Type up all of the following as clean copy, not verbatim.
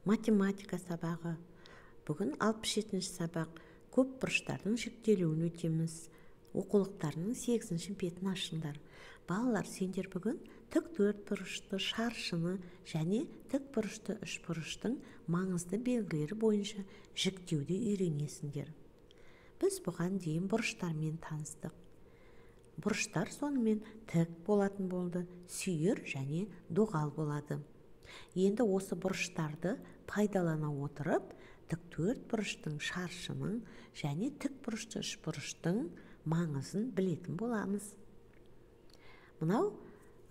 математика сабағы. Бүгін 67-ші сабақ. Көп бұрыштардың жіктелуін өтеміз. Оқулықтарының 8-ші бетін ашыңдар. Балалар, сендер бүгін тік төртбұрышты, шаршыны және тік бұрышты үшбұрыштың маңызды белгілері бойынша жіктеуді үйренесіңдер. Біз бұған дейін бұрыштармен таныстық. Бұрыштар сонымен тік болатын болды, сүйір және доғал болады. Енді осы бұрыштарды пайдалана отырып, тік төртбұрыштың, шаршының және тік бұрышты үшбұрыштың маңызын білетін боламыз. Мынау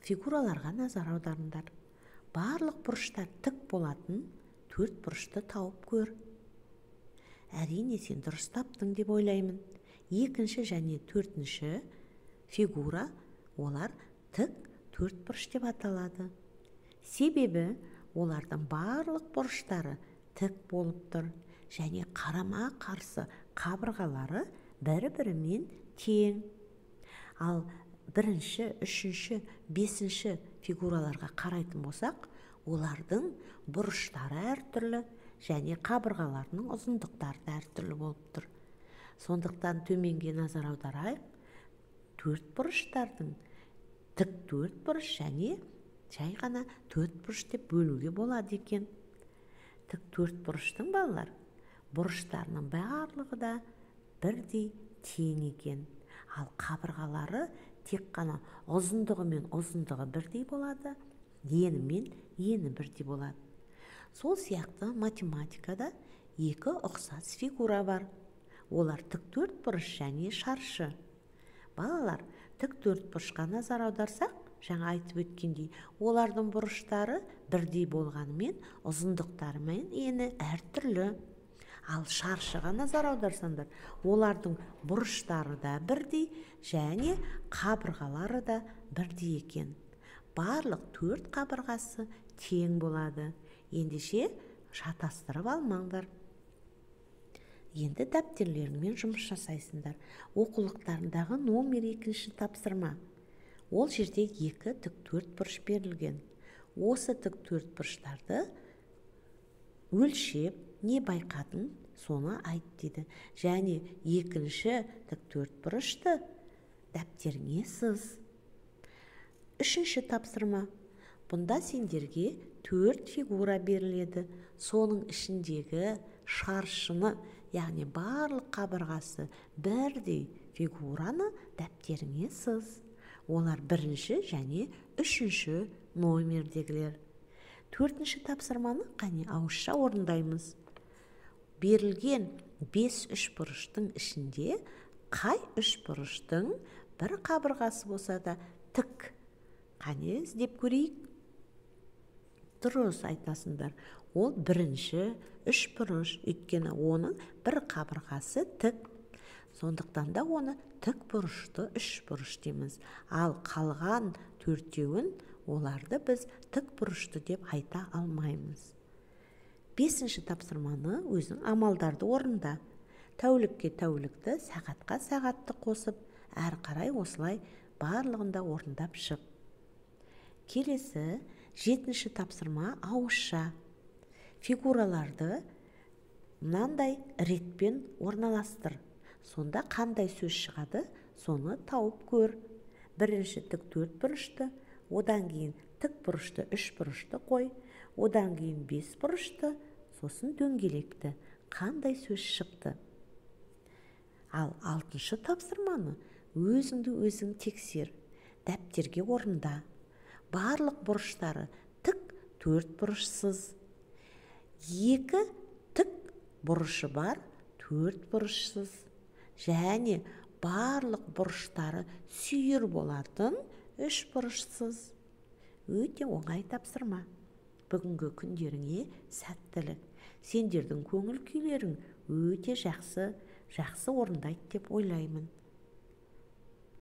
фигураларға назар аударыңдар. Барлық бұрыштар тік болатын төрт бұрышты тауып көр. Әрине, сен дұрыс таптың деп ойлаймын. Екінші және төртінші фигура, олар тік төрт бұрыш деп аталады. Себебі олардың барлық бұрыштары тік болып тұр және қарама қарсы қабырғалары бір-бірімен тең. Ал бірінші, үшінші, бесінші фигураларға қарайтын болсақ, олардың бұрыштары әртүрлі және қабырғаларының ұзындықтары да әртүрлі болып тұр. Сондықтан төменге назар аударайық. Төрт бұрыштардың тік төрт бұрыш және жай ғана төрт бұрыш деп бөлуге болады екен. Тік төрт бұрыштың балалар, бұрыштарының барлығы да бірдей тең екен. Ал қабырғалары тек қана ұзындығы мен ұзындығы бірдей болады, ені мен ені бірдей болады. Сол сияқты математикада екі ұқсас фигура бар. Олар тік төрт бұрыш және шаршы. Балалар, тік төрт бұрышқа назар аударсақ, жаңа айтып өткендей, олардың бұрыштары бірдей болғанымен, ұзындықтары мен ені әртүрлі. Ал шаршыға назар аударсаңдар, олардың бұрыштары да бірдей және қабырғалары да бірдей екен. Барлық төрт қабырғасы тең болады. Ендеше шатастырып алмаңдар. Енді дәптерлеріңмен жұмыс жасайсыңдар. Оқулықтарындағы номер 2-ші тапсырма. Ол жерде екі тік төрт бұрыш берілген. Осы тік төрт бұрыштарды өлшеп, не байқадың, соны айт дейді. Және екінші тік төрт бұрышты дәптеріңе сыз. Үшінші тапсырма. Бұнда сендерге төрт фигура беріледі. Соның ішіндегі шаршыны, яғни барлық қабырғасы бірдей фигураны дәптеріңе сыз. Олар бірінші және үшінші номердегілер. Төртінші тапсырманы қане ауызша орындаймыз. Берілген 5 үшбұрыштың ішінде қай үшбұрыштың бір қабырғасы болса да тік? Қане іздеп көрейік. Дұрыс айтасыңдар. Ол бірінші үшбұрыш, өйткені оның бір қабырғасы тік. Сондықтан да оны тік бұрышты үшбұрыш дейміз. Ал қалған төртеуін, оларды біз тік бұрышты деп айта алмаймыз. Бесінші тапсырманы өзің амалдарды орында. Тәулікке тәулікті, сағатқа сағатты қосып, әр қарай осылай барлығында орындап шық. Келесі 7-ші тапсырма ауызша. Фигураларды мынандай ретпен орналастыр. Сонда қандай сөз шығады, соны тауып көр. Бірінші тік төрт бұрышты, одан кейін тік бұрышты үш бұрышты қой, одан кейін 5 бұрышты, сосын дөңгелекті. Қандай сөз шықты? Ал 6-шы тапсырманы өзіңді өзің тексер. Дәптерге орында. Барлық бұрыштары тік төрт бұрышсыз. 2 тік бұрышы бар, төрт бұрышсыз. Және барлық бұрыштары сүйір болатын үш бұрышсыз. Өте оңай тапсырма. Бүгінгі күндеріңе сәттілік. Сендердің көңіл күйлерің өте жақсы орындайды деп ойлаймын.